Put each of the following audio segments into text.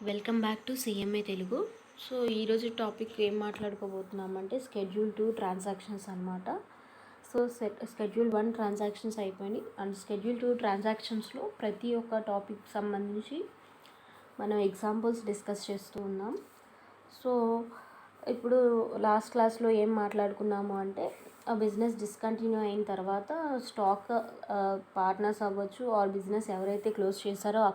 Welcome back to CMA Telugu. So ఈరోజు topic ఏం మాట్లాడుకోబోతున్నామంటే schedule 2 transactions అనమాట. సో స్కెడ్యూల్ 1 ట్రాన్సాక్షన్స్ అయిపోయినాయి అండ్ స్కెడ్యూల్ 2 ట్రాన్సాక్షన్స్లో ప్రతి ఒక్క టాపిక్ సంబంధించి మనం ఎగ్జాంపుల్స్ డిస్కస్ చేస్తూ ఉన్నాం. సో ఇప్పుడు లాస్ట్ క్లాస్లో ఏం మాట్లాడుకున్నాము అంటే ఆ బిజినెస్ డిస్కంటిన్యూ అయిన తర్వాత స్టాక్ పార్ట్నర్స్ అవ్వచ్చు ఆర్ బిజినెస్ ఎవరైతే క్లోజ్ చేశారో ఆ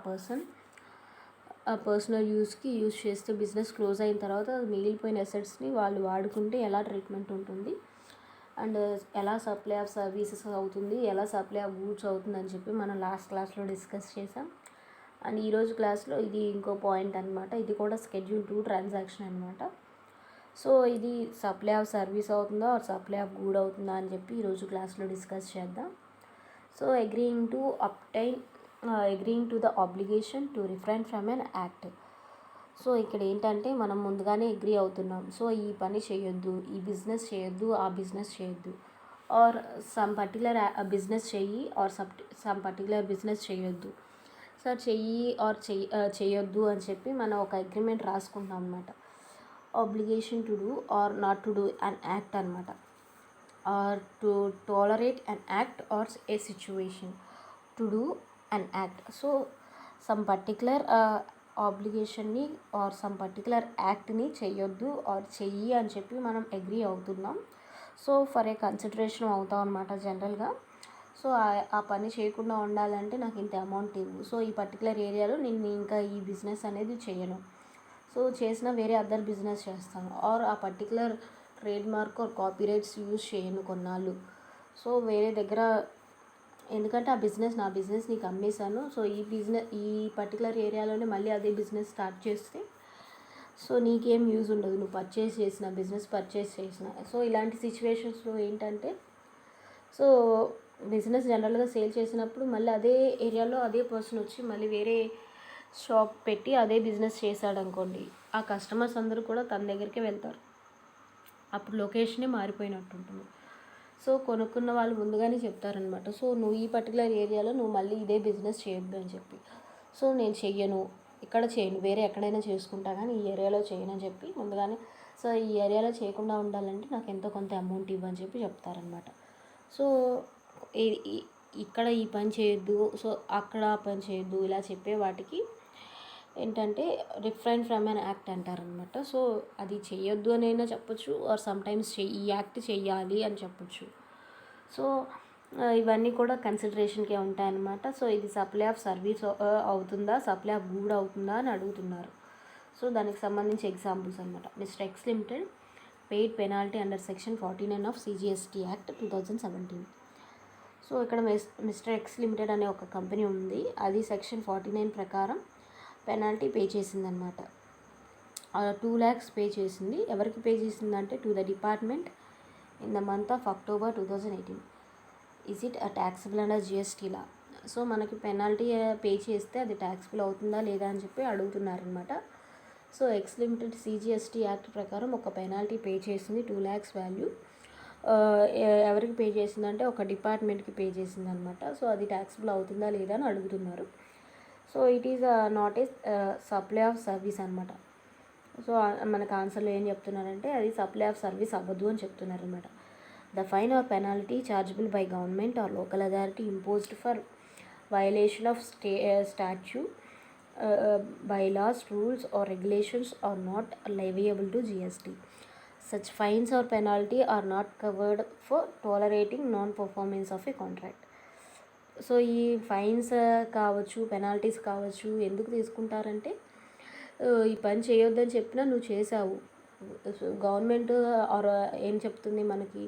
పర్సనల్ యూస్కి యూజ్ చేస్తే బిజినెస్ క్లోజ్ అయిన తర్వాత మిగిలిపోయిన అసెట్స్ని వాళ్ళు వాడుకుంటే ఎలా ట్రీట్మెంట్ ఉంటుంది అండ్ ఎలా సప్లై ఆఫ్ సర్వీసెస్ అవుతుంది, ఎలా సప్లై ఆఫ్ గూడ్స్ అవుతుందని చెప్పి మనం లాస్ట్ క్లాస్లో డిస్కస్ చేసాం. అండ్ ఈరోజు క్లాస్లో ఇది ఇంకో పాయింట్ అనమాట. ఇది కూడా స్కెడ్యూల్ 2 ట్రాన్సాక్షన్ అనమాట. సో ఇది సప్లై ఆఫ్ సర్వీస్ అవుతుందా ఆర్ సప్లై ఆఫ్ గూడ్ అవుతుందా అని చెప్పి ఈరోజు క్లాస్లో డిస్కస్ చేద్దాం. So agreeing to the obligation to refrain from an act. So ఇక్కడ ఏంటంటే మనం ముందుగానే అగ్రీ అవుతున్నాం. సో ఈ పని చేయొద్దు, ఈ బిజినెస్ చేయొద్దు, ఆ బిజినెస్ చేయొద్దు, ఆర్ సమ్ పర్టికులర్ బిజినెస్ చెయ్యి ఆర్ సమ్ పర్టికులర్ బిజినెస్ చేయొద్దు. సార్ చెయ్యి ఆర్ చేయొద్దు అని చెప్పి మనం ఒక అగ్రిమెంట్ రాసుకుంటాం అనమాట. Obligation to do or not to do an act అనమాట, or to tolerate an act or a situation, to do an act. So some particular ఆబ్లిగేషన్ని ఆర్ సమ్ పర్టికులర్ యాక్ట్ని చెయ్యొద్దు ఆర్ చెయ్యి అని చెప్పి మనం అగ్రీ అవుతున్నాం. సో ఫర్ ఏ కన్సిడరేషన్ అవుతాం అనమాట జనరల్గా. సో ఆ పని చేయకుండా ఉండాలంటే నాకు ఇంత అమౌంట్ ఇవ్వు, సో ఈ పర్టికులర్ ఏరియాలో నేను ఇంకా ఈ బిజినెస్ అనేది చేయను, సో చేసిన వేరే అదర్ బిజినెస్ చేస్తాను, ఆర్ ఆ particular trade mark or copyrights use చేయను కొన్నాళ్ళు. సో వేరే దగ్గర, ఎందుకంటే ఆ బిజినెస్ నా బిజినెస్ నీకు అమ్మేశాను, సో ఈ పర్టికులర్ ఏరియాలోనే మళ్ళీ అదే బిజినెస్ స్టార్ట్ చేస్తే సో నీకేం యూజ్ ఉండదు, నువ్వు బిజినెస్ పర్చేస్ చేసిన. సో ఇలాంటి సిచ్యువేషన్స్లో ఏంటంటే సో బిజినెస్ జనరల్గా సేల్ చేసినప్పుడు మళ్ళీ అదే ఏరియాలో అదే పర్సన్ వచ్చి మళ్ళీ వేరే షాప్ పెట్టి అదే బిజినెస్ చేశాడు అనుకోండి, ఆ కస్టమర్స్ అందరూ కూడా తన దగ్గరికి వెళ్తారు. అప్పుడు లొకేషనే మారిపోయినట్టు ఉంటుంది. సో కొనుక్కున్న వాళ్ళు ముందుగానే చెప్తారనమాట, సో నువ్వు ఈ పర్టికులర్ ఏరియాలో నువ్వు మళ్ళీ ఇదే బిజినెస్ చేయొద్దు అని చెప్పి. సో నేను చెయ్యను, ఇక్కడ చేయను, వేరే ఎక్కడైనా చేసుకుంటా కానీ ఈ ఏరియాలో చేయను అని చెప్పి ముందుగానే, సో ఈ ఏరియాలో చేయకుండా ఉండాలంటే నాకు ఎంతో కొంత అమౌంట్ ఇవ్వని చెప్పి చెప్తారనమాట. సో ఇక్కడ ఈ పని చేయొద్దు, సో అక్కడ ఆ పని చేయొద్దు, ఇలా చెప్పే వాటికి ఏంటంటే రిఫ్రైన్ ఫ్రమ్ అన్ యాక్ట్ అంటారనమాట. సో అది చెయ్యొద్దు అని అయినా చెప్పొచ్చు ఆర్ సమ్టైమ్స్ ఈ యాక్ట్ చెయ్యాలి అని చెప్పొచ్చు. సో ఇవన్నీ కూడా కన్సిడరేషన్కే ఉంటాయన్నమాట. సో ఇది సప్లై ఆఫ్ సర్వీస్ అవుతుందా, సప్లై ఆఫ్ గూడ్ అవుతుందా అని అడుగుతున్నారు. సో దానికి సంబంధించి ఎగ్జాంపుల్స్ అనమాట. Mister X limited paid penalty under section 49 of CGST act 2017. So ఇక్కడ మిస్టర్ ఎక్స్ లిమిటెడ్ అనే ఒక కంపెనీ ఉంది, అది సెక్షన్ 49 ప్రకారం పెనాల్టీ పే చేసిందనమాట. 2 lakhs పే చేసింది. ఎవరికి పే చేసిందంటే to the department in the month of October 2018. Is it taxable under GST law? So మనకి పెనాల్టీ పే చేస్తే అది ట్యాక్సిబుల్ అవుతుందా లేదా అని చెప్పి అడుగుతున్నారనమాట. So X limited CGST act ప్రకారం ఒక పెనాల్టీ పే చేసింది 2 lakhs వాల్యూ. ఎవరికి పే చేసిందంటే ఒక డిపార్ట్మెంట్కి పే చేసింది అనమాట. సో అది ట్యాక్సిబుల్ అవుతుందా లేదా అని అడుగుతున్నారు. So it is not a supply of service అనమాట. సో మనకు ఆన్సర్లో ఏం చెప్తున్నారంటే అది సప్లై ఆఫ్ సర్వీస్ అవ్వదు అని చెప్తున్నారు అనమాట. The fine or penalty chargeable by government or local authority imposed for violation of statute by laws rules or regulations are not leviable to GST. Such fines or penalty are not covered for tolerating non performance of a contract. So ఈ fines కావచ్చు, penalties కావచ్చు ఎందుకు తీసుకుంటారంటే ఈ పని చేయొద్దని చెప్పినా నువ్వు చేసావు, గవర్నమెంట్ ఆర్ ఏం చెప్తుంది మనకి,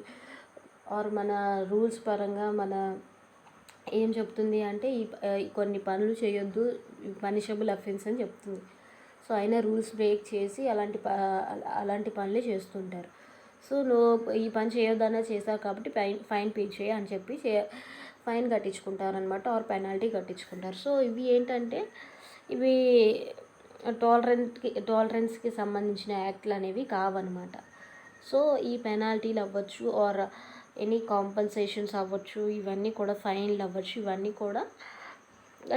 ఆర్ మన రూల్స్ పరంగా మన ఏం చెప్తుంది అంటే ఈ కొన్ని పనులు చేయొద్దు, పనిషబుల్ అఫెన్స్ అని చెప్తుంది. సో అయినా రూల్స్ బ్రేక్ చేసి అలాంటి పనులే చేస్తుంటారు. సో నువ్వు ఈ పని చేయొద్దన్నా చేసావు కాబట్టి ఫైన్ పే చేయి అని చెప్పి ఫైన్ కట్టించుకుంటారనమాట, ఆర్ పెనాల్టీ కట్టించుకుంటారు. సో ఇవి ఏంటంటే ఇవి టాలరెన్స్కి సంబంధించిన యాక్ట్లు అనేవి కావన్నమాట. సో ఈ పెనాల్టీలు అవ్వచ్చు ఆర్ ఎనీ కాంపన్సేషన్స్ అవ్వచ్చు, ఇవన్నీ కూడా ఫైన్లు అవ్వచ్చు, ఇవన్నీ కూడా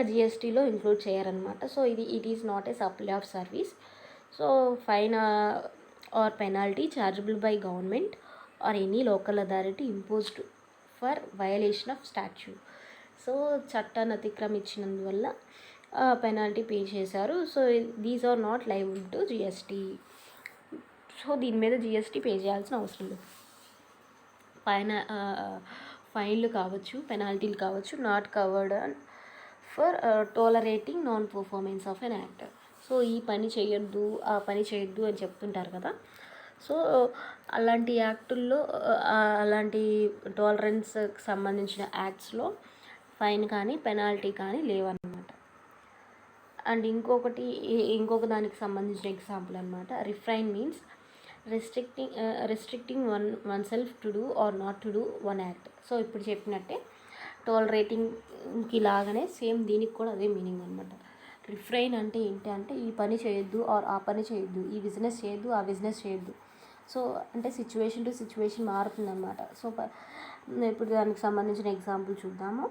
జిఎస్టీలో ఇంక్లూడ్ చేయరనమాట. So it is not a supply of service. So fine or penalty chargeable by government or any local authority imposed for violation of statute. So చట్టాన్ని అతిక్రమించినందువల్ల పెనాల్టీ పే చేశారు. So these are not liable to GST. So దీని మీద GST pay చేయాల్సిన అవసరం లేదు. ఫైన్లు కావచ్చు, పెనాల్టీలు కావచ్చు, not covered for tolerating non performance of an act. So ఈ పని చేయొద్దు, ఆ పని చేయొద్దు అని చెప్తుంటారు కదా. సో అలాంటి యాక్టుల్లో అలాంటి టాలరెన్స్కి సంబంధించిన యాక్ట్స్లో ఫైన్ కానీ పెనాల్టీ కానీ లేవన్నమాట. అండ్ ఇంకొక దానికి సంబంధించిన ఎగ్జాంపుల్ అనమాట. Refrain means restricting one self to do or not to do one act. So ఇప్పుడు చెప్పినట్టే టాలరేటింగ్కి లాగానే సేమ్ దీనికి కూడా అదే మీనింగ్ అనమాట. రిఫ్రైన్ అంటే ఏంటి అంటే ఈ పని చేయొద్దు ఆర్ ఆ పని చేయొద్దు, ఈ బిజినెస్ చేయొద్దు ఆ బిజినెస్ చేయొద్దు. సో అంటే సిచ్యువేషన్ టు సిచ్యువేషన్ మారుతుందన్నమాట. సో ఇప్పుడు దానికి సంబంధించిన ఎగ్జాంపుల్ చూద్దాము.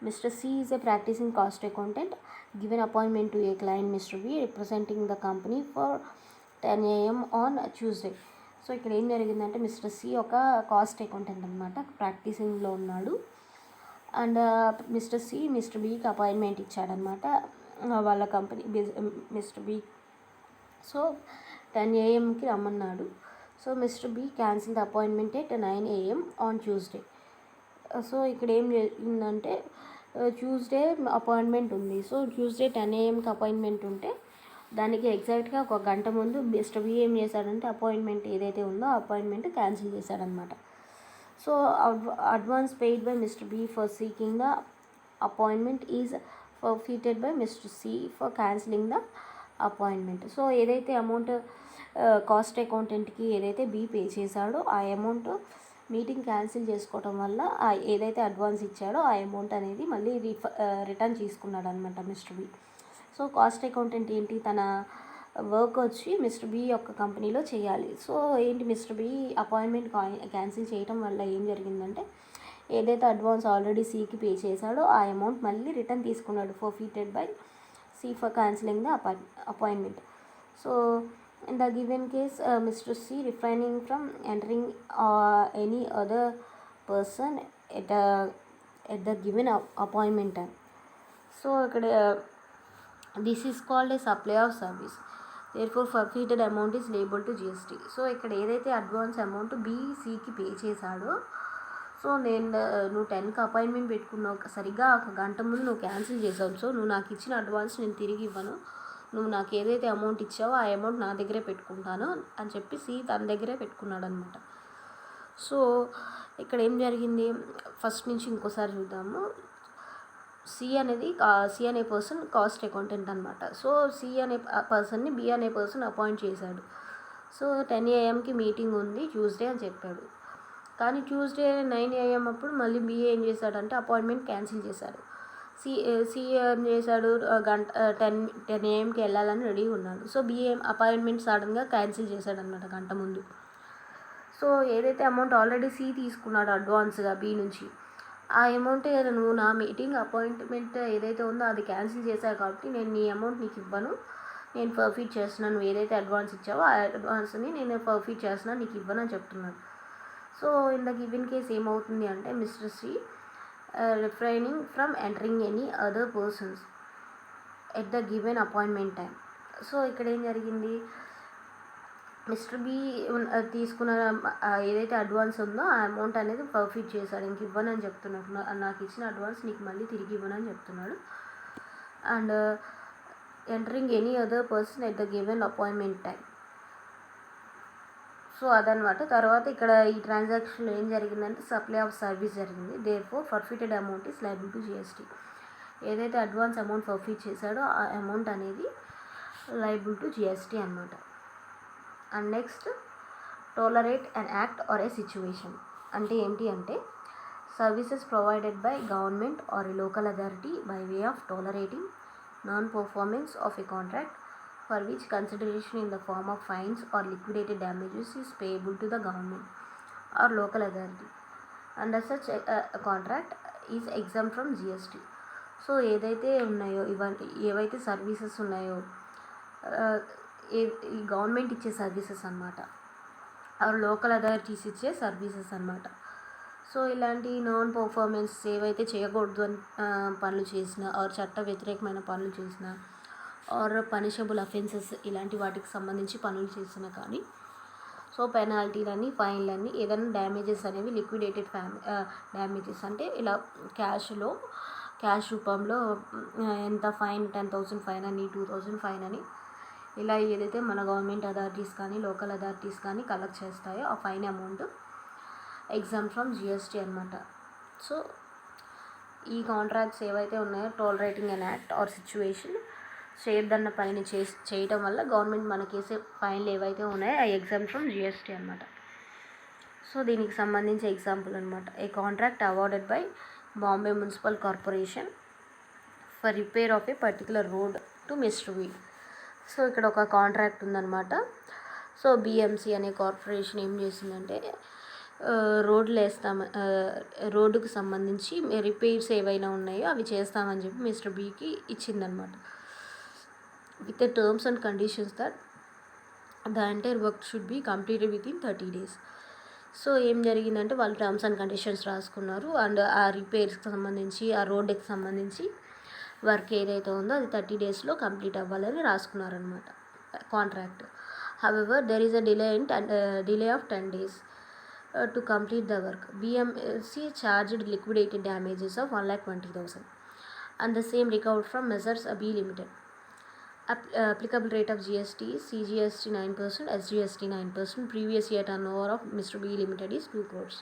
Mr. C is a practicing cost accountant given appointment to a client Mr. B representing the company for 10 AM on Tuesday. So ఇక్కడ ఏం జరిగిందంటే మిస్టర్ సి ఒక కాస్ట్ అకౌంటెంట్ అనమాట, ప్రాక్టీసింగ్లో ఉన్నాడు. అండ్ మిస్టర్ బికి అపాయింట్మెంట్ ఇచ్చాడనమాట వాళ్ళ company mister B. So 10 AM రమ్మన్నాడు. So mister B cancel the appointment at 9 AM on Tuesday. So ఇక్కడ ఏం జరిగిందంటే ట్యూస్డే అపాయింట్మెంట్ ఉంది. సో ట్యూస్డే 10 AMకి అపాయింట్మెంట్ ఉంటే దానికి ఎగ్జాక్ట్గా ఒక గంట ముందు మిస్టర్ బి ఏం చేశాడంటే అపాయింట్మెంట్ ఏదైతే ఉందో ఆ అపాయింట్మెంట్ క్యాన్సిల్ చేశాడనమాట. So advance paid by mister B for seeking the appointment is forfeited by mister C for cancelling the appointment. So ఏదైతే అమౌంట్ కాస్ట్ అకౌంటెంట్కి ఏదైతే బి పే చేశాడో ఆ అమౌంట్ మీటింగ్ క్యాన్సిల్ చేసుకోవటం వల్ల ఏదైతే అడ్వాన్స్ ఇచ్చాడో ఆ అమౌంట్ అనేది మళ్ళీ రిటర్న్ తీసుకున్నాడు అనమాట mister B. So cost accountant ఏంటి, తన వర్క్ వచ్చి మిస్టర్ బి యొక్క కంపెనీలో చేయాలి. సో ఏంటి మిస్టర్ బి అపాయింట్మెంట్ క్యాన్సిల్ చేయడం వల్ల ఏం జరిగిందంటే ఏదైతే అడ్వాన్స్ ఆల్రెడీ సికి పే చేశాడో ఆ అమౌంట్ మళ్ళీ రిటర్న్ తీసుకున్నాడు forfeited by C for cancelling the appointment. So in the given case Mr. C refraining from entering any other person at the given appointment time. So this is called a supply of service, therefore forfeited amount is liable to GST. So ఇక్కడ ఏదైతే advance amount బీసీకి pay చేశాడో, so నువ్వు 10కి appointment పెట్టుకున్నావు, సరిగ్గా ఒక గంట ముందు నువ్వు క్యాన్సిల్ చేసావు. సో నువ్వు నాకు ఇచ్చిన అడ్వాన్స్ నేను తిరిగి ఇవ్వను, నువ్వు నాకు ఏదైతే అమౌంట్ ఇచ్చావో ఆ అమౌంట్ నా దగ్గరే పెట్టుకుంటాను అని చెప్పి సి తన దగ్గరే పెట్టుకున్నాడు అనమాట. సో ఇక్కడ ఏం జరిగింది ఫస్ట్ నుంచి ఇంకోసారి చూద్దాము. సి అనే పర్సన్ కాస్ట్ అకౌంటెంట్ అనమాట. సో సి అనే పర్సన్ని బి అనే పర్సన్ అపాయింట్ చేశాడు. సో 10 AMకి మీటింగ్ ఉంది ట్యూస్డే అని చెప్పాడు. కానీ ట్యూస్డే 9 AM అప్పుడు మళ్ళీ బి ఏం చేశాడంటే అపాయింట్మెంట్ క్యాన్సిల్ చేశాడు. సి ఏం చేశాడు, 10 AMకి వెళ్ళాలని రెడీ ఉన్నాడు. సో బిఏం అపాయింట్మెంట్ సడన్గా క్యాన్సిల్ చేశాడు అనమాట గంట ముందు. సో ఏదైతే అమౌంట్ ఆల్రెడీ సి తీసుకున్నాడు అడ్వాన్స్గా బి నుంచి, ఆ అమౌంట్ నువ్వు నా మీటింగ్ అపాయింట్మెంట్ ఏదైతే ఉందో అది క్యాన్సిల్ చేశావు కాబట్టి నేను నీ అమౌంట్ నీకు ఇవ్వను, నేను ఫర్ఫీట్ చేస్తున్నాను, నువ్వు ఏదైతే అడ్వాన్స్ ఇచ్చావో ఆ అడ్వాన్స్ని నేను ఫర్ఫీట్ చేస్తున్నాను, నీకు ఇవ్వను అని చెప్తున్నాను. So in the given case ఏమవుతుంది అంటే mister C refraining from entering any other persons at the given appointment time. So ఇక్కడ ఏం జరిగింది, మిస్టర్ బి తీసుకున్న ఏదైతే అడ్వాన్స్ ఉందో ఆ అమౌంట్ అనేది ఫర్ఫీట్ చేశాడు, ఇంక ఇవ్వనని చెప్తున్నాడు, నాకు ఇచ్చిన అడ్వాన్స్ నీకు మళ్ళీ తిరిగి ఇవ్వనని చెప్తున్నాడు. And entering any other person at the given appointment time. So అదనమాట. తర్వాత ఇక్కడ ఈ ట్రాన్సాక్షన్లో ఏం జరిగిందంటే సప్లై ఆఫ్ సర్వీస్ జరిగింది. Therefore forfeited amount is liable to GST. ఏదైతే అడ్వాన్స్ అమౌంట్ ఫర్ఫీట్ చేశాడో ఆ అమౌంట్ అనేది లయబుల్ టు GST అనమాట. And next tolerate an act or a situation అంటే ఏంటి అంటే services provided by government or a local authority by way of tolerating non performance of a contract for which consideration in the form of fines or liquidated damages is payable to the government or local authority. Under such a contract is exempt from GST. So ఏదైతే ఉన్నాయో ఇవన్నీ ఏవైతే services ఉన్నాయో ఈ government ఇచ్చే services అనమాట, local authorities ఇచ్చే services అనమాట. సో ఇలాంటి నాన్ పర్ఫార్మెన్స్ ఏవైతే చేయకూడదు అని పనులు చేసినా ఆర్ చట్ట వ్యతిరేకమైన పనులు చేసినా ఆర్ పనిషబుల్ అఫెన్సెస్ ఇలాంటి వాటికి సంబంధించి పనులు చేసినా కానీ సో పెనాల్టీలని ఫైన్లని ఏదైనా డ్యామేజెస్ అనేవి లిక్విడేటెడ్ డ్యామేజెస్ అంటే ఇలా క్యాష్ రూపంలో ఎంత ఫైన్ 10,000 ఫైన్ అని 2,000 ఫైన్ అని ఇలా ఏదైతే మన గవర్నమెంట్ అథారిటీస్ కానీ లోకల్ అథారిటీస్ కానీ కలెక్ట్ చేస్తాయో ఆ fine amount exempt from GST అనమాట. సో ఈ కాంట్రాక్ట్స్ ఏవైతే ఉన్నాయో tolerating an act or situation చేయొద్దన్న పనిని చేయటం వల్ల గవర్నమెంట్ మనకేసే ఫైన్లు ఏవైతే ఉన్నాయో ఆ ఎగ్జామ్ ఫ్రమ్ జిఎస్టీ అనమాట. సో దీనికి సంబంధించి ఎగ్జాంపుల్ అనమాట, a contract awarded by Bombay municipal corporation for repair of a particular road to mister V. So ఇక్కడ ఒక కాంట్రాక్ట్ ఉందన్నమాట. సో బిఎంసి అనే కార్పొరేషన్ ఏం చేసిందంటే రోడ్డుకు సంబంధించి రిపేర్స్ ఏవైనా ఉన్నాయో అవి చేస్తామని చెప్పి మిస్టర్ బికి ఇచ్చిందనమాట, with the terms and conditions that the entire work should be completed with in 30 days. So ఏం జరిగిందంటే వాళ్ళు టర్మ్స్ అండ్ కండిషన్స్ రాసుకున్నారు అండ్ ఆ రిపేర్స్కి సంబంధించి ఆ రోడ్డుకి సంబంధించి వర్క్ ఏదైతే ఉందో అది 30 daysలో కంప్లీట్ అవ్వాలని రాసుకున్నారనమాట contract. However there is a delay of 10 days to complete the work. BMC charged liquidated damages of 1,20,000 and the same recovered from Messrs. B Limited. Applicable rate of GST is CGST 9%, SGST 9%. Previous year turnover of Mr. B Limited is 2 crores.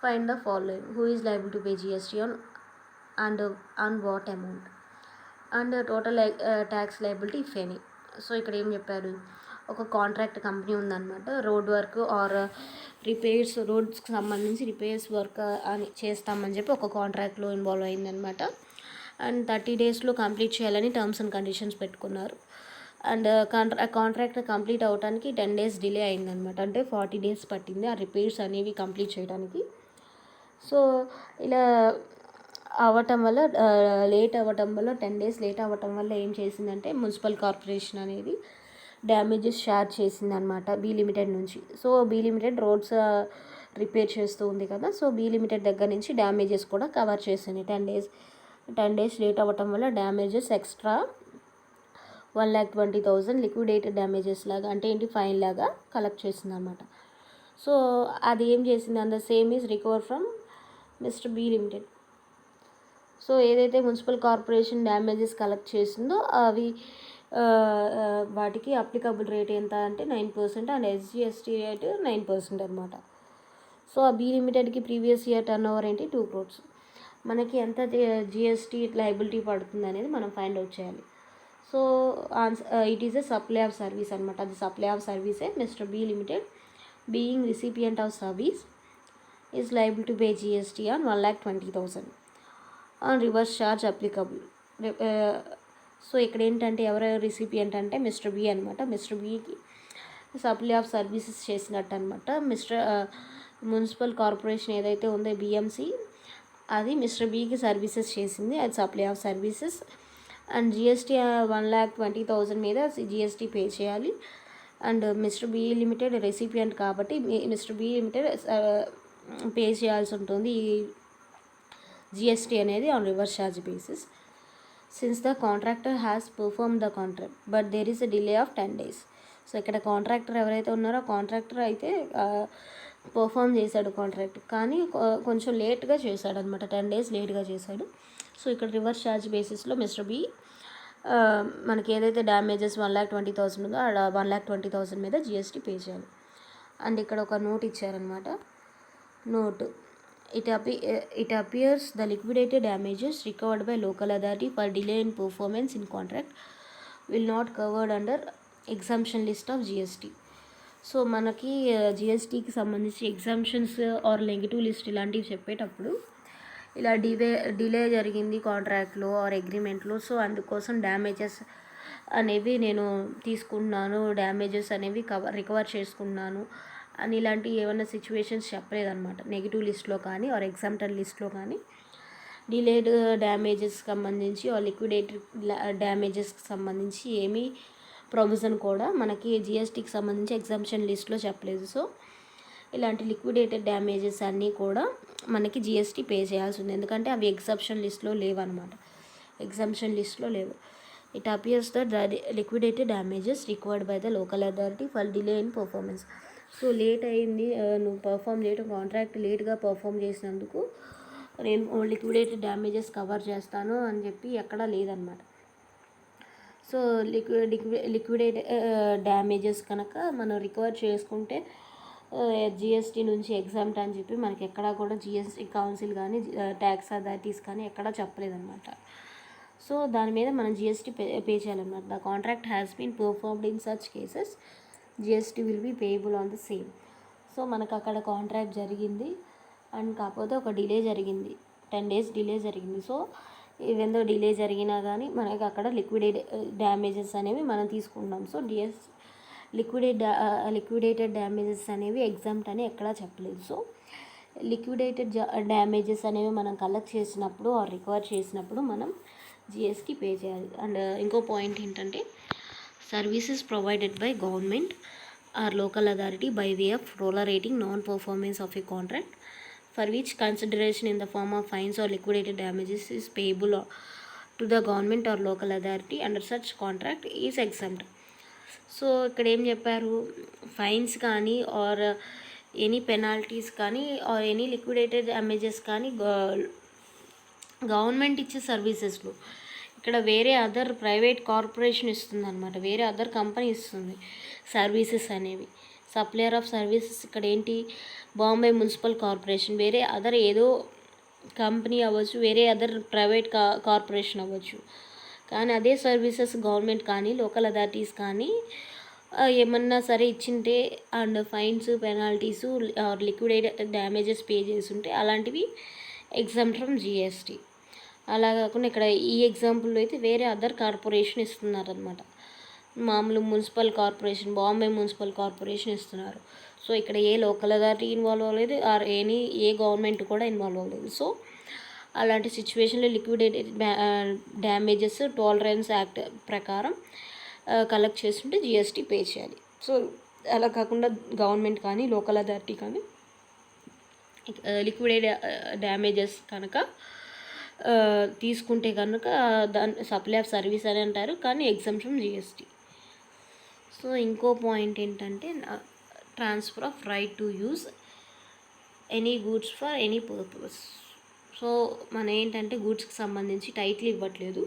Find the following: who is liable to pay GST on what amount, and total tax liability if any. So ఇక్కడ ఏం చెప్పారు, ఒక contract company ఉందన్నమాట, road work or repairs రోడ్స్కి సంబంధించి repairs work అని చేస్తామని చెప్పి ఒక కాంట్రాక్ట్లో ఇన్వాల్వ్ అయిందనమాట. అండ్ 30 daysలో కంప్లీట్ చేయాలని టర్మ్స్ అండ్ కండిషన్స్ పెట్టుకున్నారు. అండ్ కాంట్రాక్ట్ కంప్లీట్ అవడానికి 10 days డిలే అయిందనమాట, అంటే 40 days పట్టింది ఆ రిపేర్స్ అనేవి కంప్లీట్ చేయడానికి. సో ఇలా అవ్వటం వల్ల లేట్ అవ్వటం వల్ల 10 days లేట్ అవ్వటం వల్ల ఏం చేసిందంటే మున్సిపల్ కార్పొరేషన్ అనేది డ్యామేజెస్ షేర్ చేసింది అనమాట బీ లిమిటెడ్ నుంచి. So B limited roads repair చేస్తూ ఉంది కదా, సో బీ లిమిటెడ్ దగ్గర నుంచి డ్యామేజెస్ కూడా కవర్ చేసింది. 10 days లేట్ అవ్వటం వల్ల డ్యామేజెస్ ఎక్స్ట్రా 1,20,000 లిక్విడేటెడ్ డ్యామేజెస్ లాగా, అంటే ఏంటి ఫైన్ లాగా కలెక్ట్ చేసింది అనమాట. సో అది ఏం చేసింది, and the same is recover from mister B limited. So ఏదైతే మున్సిపల్ కార్పొరేషన్ డ్యామేజెస్ కలెక్ట్ చేసిందో అవి వాటికి అప్లికబుల్ రేట్ ఎంత అంటే 9% అండ్ ఎస్జిఎస్టీ రేట్ 9% అనమాట. సో ఆ బీ లిమిటెడ్కి ప్రీవియస్ ఇయర్ టర్న్ ఓవర్ ఏంటి 2 crores. మనకి ఎంత జిఎస్టీ లైబిలిటీ పడుతుంది అనేది మనం ఫైండ్ అవుట్ చేయాలి. So it is a supply of service అనమాట, అది సప్లై ఆఫ్ సర్వీసే. Mister B limited being recipient of service is liable to pay GST on 1,20,000 on reverse charge applicable. So ఇక్కడ ఏంటంటే ఎవరెవరు రిసిపియంట్ అంటే మిస్టర్ బి అనమాట. Mister బికి supply of services చేసినట్టు అనమాట. మున్సిపల్ కార్పొరేషన్ ఏదైతే ఉందో బిఎంసి అది మిస్టర్ బికి సర్వీసెస్ చేసింది, అది supply of services. And GST 1,20,000 మీద జిఎస్టీ పే చేయాలి. And mister B limited recipient కాబట్టి మిస్టర్ బి లిమిటెడ్ పే చేయాల్సి ఉంటుంది ఈ జిఎస్టీ అనేది on reverse charge basis. Since the contractor has perform the contract but there is a delay of 10 days. So ఇక్కడ contractor ఎవరైతే ఉన్నారో contractor అయితే perform చేశాడు కాంట్రాక్ట్, కానీ కొంచెం లేట్గా చేశాడు అనమాట, 10 days లేట్గా చేశాడు. సో ఇక్కడ రివర్స్ ఛార్జ్ బేసిస్లో మిస్టర్ బి మనకి ఏదైతే డ్యామేజెస్ 1,20,000 ఉందో ఆ 1,20,000 మీద జిఎస్టీ పే చేయాలి. అండ్ ఇక్కడ ఒక నోట్ ఇచ్చారనమాట. Note it appears the liquidated damages recovered by local authority for delay in performance in contract will not covered under exemption list of GST. So మనకి జిఎస్టీకి సంబంధించి ఎగ్జామ్షన్స్ ఆర్ నెగిటివ్ లిస్ట్ ఇలాంటివి చెప్పేటప్పుడు ఇలా delay జరిగింది కాంట్రాక్ట్లో are అగ్రిమెంట్లో, so అందుకోసం damages అనేవి నేను తీసుకున్నాను, డ్యామేజెస్ అనేవి రికవర్ చేసుకున్నాను అని ఇలాంటి ఏమైనా సిచ్యువేషన్స్ చెప్పలేదన్నమాట. నెగిటివ్ లిస్ట్లో కానీ ఆర్ ఎగ్జామ్టెడ్ లిస్ట్లో కానీ డిలేడ్ డ్యామేజెస్కి సంబంధించి లిక్విడేటెడ్ డ్యామేజెస్కి సంబంధించి ఏమీ ప్రొవిజన్ కూడా మనకి జిఎస్టీకి సంబంధించి ఎగ్జామ్షన్ లిస్ట్లో చెప్పలేదు. సో ఇలాంటి లిక్విడేటెడ్ డ్యామేజెస్ అన్నీ కూడా మనకి జిఎస్టీ పే చేయాల్సి ఉంది, ఎందుకంటే అవి ఎగ్జామ్షన్ లిస్ట్లో లేవన్నమాట. ఎగ్జామ్షన్ లిస్ట్లో లేవు. It appears that the liquidated damages required by the local authority for delay in performance. So late అయింది, నువ్వు పర్ఫామ్ చేయడం, కాంట్రాక్ట్ లేట్గా పర్ఫామ్ చేసినందుకు నేను లిక్విడేటెడ్ డ్యామేజెస్ కవర్ చేస్తాను అని చెప్పి ఎక్కడా లేదనమాట. సో లిక్విడేట్ డ్యామేజెస్ కనుక మనం రికవర్ చేసుకుంటే జిఎస్టీ నుంచి ఎగ్జామ్ట్ అని చెప్పి మనకి ఎక్కడా కూడా జిఎస్టీ కౌన్సిల్ కానీ ట్యాక్స్ అథారిటీస్ కానీ ఎక్కడా చెప్పలేదన్నమాట. సో దాని మీద మనం జిఎస్టీ పే చేయాలన్నమాట. The contract has been performed in such cases GST will be payable on the same. So మనకు అక్కడ కాంట్రాక్ట్ జరిగింది అండ్ కాకపోతే ఒక డిలే జరిగింది, 10 days డిలే జరిగింది. సో ఈవెందో డిలే జరిగినా కానీ మనకి అక్కడ డ్యామేజెస్ అనేవి మనం తీసుకుంటాం. సో లిక్విడేటెడ్ డ్యామేజెస్ అనేవి ఎగ్జామ్ట్ అని ఎక్కడా చెప్పలేదు. సో లిక్విడేటెడ్ డ్యామేజెస్ అనేవి మనం కలెక్ట్ చేసినప్పుడు ఆర్ రికవర్ చేసినప్పుడు మనం జిఎస్టీ పే చేయాలి. అండ్ ఇంకో పాయింట్ ఏంటంటే services provided by government or local authority by way of tolerating non performance of a contract for which consideration in the form of fines or liquidated damages is payable to the government or local authority under such contract is exempt. So ఇక్కడ ఏం చెప్పారు, fines కానీ or any penalties కానీ or any liquidated damages కానీ government ఇచ్చే సర్వీసెస్లో ఇక్కడ వేరే అదర్ ప్రైవేట్ కార్పొరేషన్ ఇస్తుంది అనమాట, వేరే అదర్ కంపెనీ ఇస్తుంది సర్వీసెస్ అనేవి. సప్లయర్ ఆఫ్ సర్వీసెస్ ఇక్కడ ఏంటి, బాంబే మున్సిపల్ కార్పొరేషన్, వేరే అదర్ ఏదో కంపెనీ అవ్వచ్చు, వేరే అదర్ ప్రైవేట్ కార్పొరేషన్ అవ్వచ్చు. కానీ అదే సర్వీసెస్ గవర్నమెంట్ కానీ లోకల్ అథారిటీస్ కానీ ఏమన్నా సరే ఇచ్చింటే and fines penalties liquidated damages pay చేస్తుంటే అలాంటివి ఎగ్జామ్ట్ ఫ్రమ్ జిఎస్టీ. అలా కాకుండా ఇక్కడ ఈ ఎగ్జాంపుల్లో అయితే వేరే అదర్ కార్పొరేషన్ ఇస్తున్నారనమాట. మామూలు municipal corporation, Bombay municipal corporation ఇస్తున్నారు. సో ఇక్కడ ఏ లోకల్ అథారిటీ ఇన్వాల్వ్ అవ్వలేదు ఆర్ ఏ గవర్నమెంట్ కూడా ఇన్వాల్వ్ అవ్వలేదు. సో అలాంటి సిచ్యువేషన్లో లిక్విడేటెడ్ డ్యామేజెస్ టాలరెన్స్ యాక్ట్ ప్రకారం కలెక్ట్ చేస్తుంటే జిఎస్టీ పే చేయాలి. సో అలా కాకుండా గవర్నమెంట్ కానీ లోకల్ అథారిటీ కానీ లిక్విడేటెడ్ డ్యామేజెస్ కనుక తీసుకుంటే కనుక దాన్ని సప్లై ఆఫ్ సర్వీస్ అని అంటారు, కానీ ఎగ్జంప్షన్ జిఎస్టీ. సో ఇంకో పాయింట్ ఏంటంటే transfer of right to use any goods for any purpose. So మన ఏంటంటే గూడ్స్కి సంబంధించి టైటిల్ ఇవ్వట్లేదు,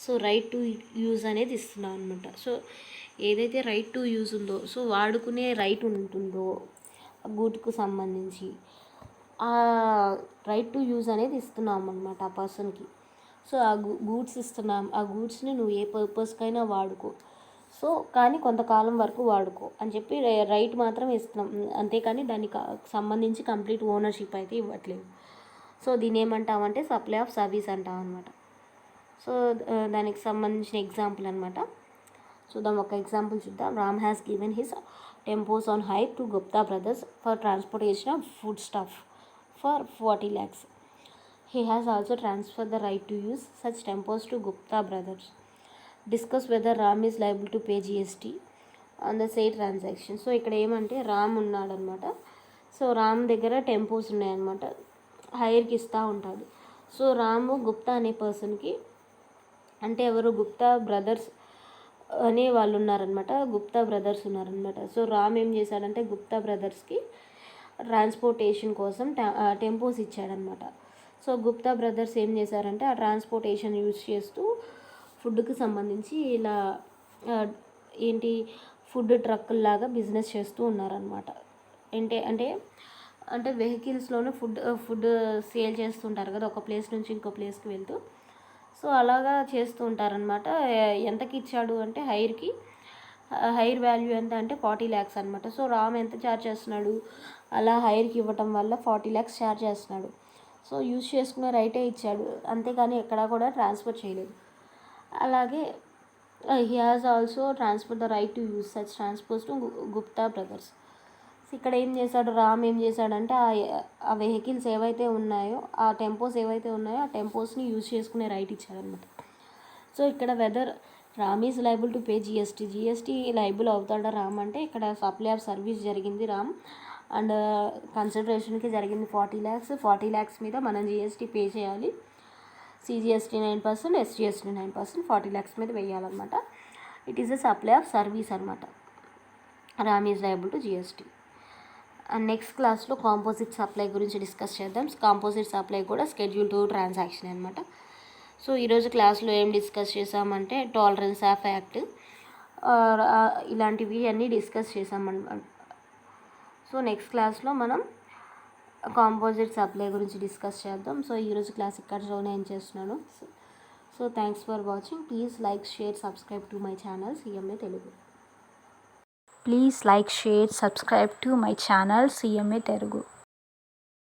సో రైట్ టు యూజ్ అనేది ఇస్తున్నాం అనమాట. సో ఏదైతే రైట్ టు యూజ్ ఉందో, సో వాడుకునే రైట్ ఉంటుందో గూడ్కు సంబంధించి ఆ రైట్ టు యూజ్ అనేది ఇస్తున్నాం అనమాట ఆ పర్సన్కి. సో ఆ గూడ్స్ ఇస్తున్నాం, ఆ గూడ్స్ని నువ్వు ఏ పర్పస్కైనా వాడుకో, సో కానీ కొంతకాలం వరకు వాడుకో అని చెప్పి రైట్ మాత్రం ఇస్తున్నాం, అంతేకాని దానికి సంబంధించి కంప్లీట్ ఓనర్షిప్ అయితే ఇవ్వట్లేదు. సో దీన్ని ఏమంటామంటే సప్లై ఆఫ్ సర్వీస్ అంటాం అనమాట. సో దానికి సంబంధించిన ఎగ్జాంపుల్ అనమాట. చూద్దాం, ఒక ఎగ్జాంపుల్ చూద్దాం. Ram has given his tempos on hire to Gupta brothers for transportation of food stuff for 40 lakhs. He has also transferred the right to use such tempos to Gupta brothers. Discuss whether Ram is liable to pay GST on the said transaction. So ఇక్కడ ఏమంటే రామ్ ఉన్నాడనమాట. So Ram దగ్గర టెంపోస్ ఉన్నాయన్నమాట, హైర్కి ఇస్తూ ఉంటాడు. So రాము గుప్తా అనే పర్సన్కి, అంటే ఎవరు, గుప్తా బ్రదర్స్ అనే వాళ్ళు ఉన్నారనమాట, గుప్తా బ్రదర్స్ ఉన్నారనమాట. సో రామ్ ఏం చేశాడంటే గుప్తా బ్రదర్స్కి ట్రాన్స్పోర్టేషన్ కోసం టెంపోస్ ఇచ్చాడనమాట. సో గుప్తా బ్రదర్స్ ఏం చేశారంటే ఆ ట్రాన్స్పోర్టేషన్ యూజ్ చేస్తూ ఫుడ్కి సంబంధించి ఇలా ఏంటి ఫుడ్ ట్రక్కుల్లాగా బిజినెస్ చేస్తూ ఉన్నారనమాట. అంటే అంటే అంటే వెహికల్స్లోనే ఫుడ్ సేల్ చేస్తుంటారు కదా, ఒక ప్లేస్ నుంచి ఇంకో ప్లేస్కి వెళ్తూ. సో అలాగా చేస్తూ ఉంటారనమాట. ఎంతకి ఇచ్చాడు అంటే హైర్ వాల్యూ ఎంత అంటే 40 lakhs అనమాట. సో రామ్ ఎంత ఛార్జ్ చేస్తున్నాడు, అలా హైర్కి ఇవ్వటం వల్ల 40 lakhs ఛార్జ్ చేస్తున్నాడు. సో యూజ్ చేసుకునే రైటే ఇచ్చాడు, అంతేకాని ఎక్కడా కూడా ట్రాన్స్ఫర్ చేయలేదు. అలాగే he has also transfer the right to use such transports to Gupta brothers. ఇక్కడ ఏం చేశాడు రామ్, ఏం చేశాడంటే ఆ వెహికల్స్ ఏవైతే ఉన్నాయో, ఆ టెంపోస్ ఏవైతే ఉన్నాయో ఆ టెంపోస్ని యూజ్ చేసుకునే రైట్ ఇచ్చాడనమాట. సో ఇక్కడ whether Ram is liable to pay GST liable అవుతాడా రామ్ అంటే, ఇక్కడ సప్లై ఆఫ్ సర్వీస్ జరిగింది రామ్ అండ్ కన్సిడరేషన్కి జరిగింది 40 lakhs. 40 lakhs మీద మనం జిఎస్టీ పే చేయాలి. సిజిఎస్టీ 9%, ఎస్జిఎస్టీ 9%, 40 lakhs మీద వేయాలన్నమాట. It is a supply of service అనమాట. Ram is liable to GST. And next క్లాస్లో కాంపోజిట్ సప్లై గురించి డిస్కస్ చేద్దాం. కాంపోజిట్ సప్లై కూడా స్కెడ్యూల్ 2 ట్రాన్సాక్షన్ అనమాట. సో ఈరోజు క్లాస్లో ఏం డిస్కస్ చేసామంటే టాలరెన్స్ ఆఫ్ యాక్ట్ ఇలాంటివి అన్నీ డిస్కస్ చేసామన్నమాట. సో నెక్స్ట్ క్లాస్లో మనం కాంపోజిట్ సప్లై గురించి డిస్కస్ చేద్దాం. సో ఈరోజు క్లాస్ ఇక్కడతోనే ఏం చేస్తున్నాను. So thanks for watching. Please like, share, subscribe to my channel CMA Telugu. Please like, share, subscribe to my channel CMA Telugu.